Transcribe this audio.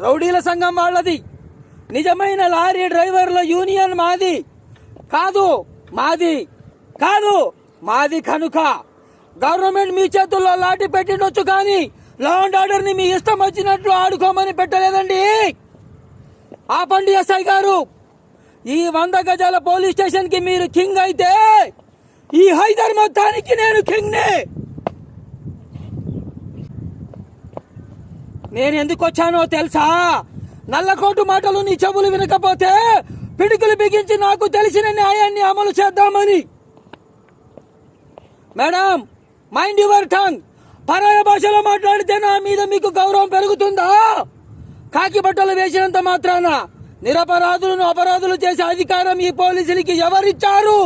రౌడీల సంఘం వాళ్ళది. నిజమైన లారీ డ్రైవర్ల యూనియన్ మాది కాదు. కనుక గవర్నమెంట్ మీ చేతుల్లో లాఠీ పెట్టిండొచ్చు, కానీ లా అండ్ ఆర్డర్ ని మీ ఇష్టం వచ్చినట్లు ఆడుకోమని పెట్టలేదండి. ఆపండి ఎస్ఐ గారు. ఈ 100 గజాల పోలీస్ స్టేషన్ కి మీరు కింగ్ అయితే ఈ హైదర్ మొత్తానికి నేను కింగ్ నే. నేను ఎందుకు వచ్చానో తెలుసా? నల్లకోటు మాటలు నీ చెవులు వినకపోతే పిడుగులు బిగించి నాకు తెలిసిన న్యాయాన్ని అమలు చేద్దామని. Madam, mind your tongue. పరాయ భాషలో మాట్లాడితే నా మీద మీకు గౌరవం పెరుగుతుందా? కాకి బట్టలు వేసినంత మాత్రాన నిరపరాధులను అపరాధులు చేసే అధికారం ఈ పోలీసులకి ఎవరిచ్చారు?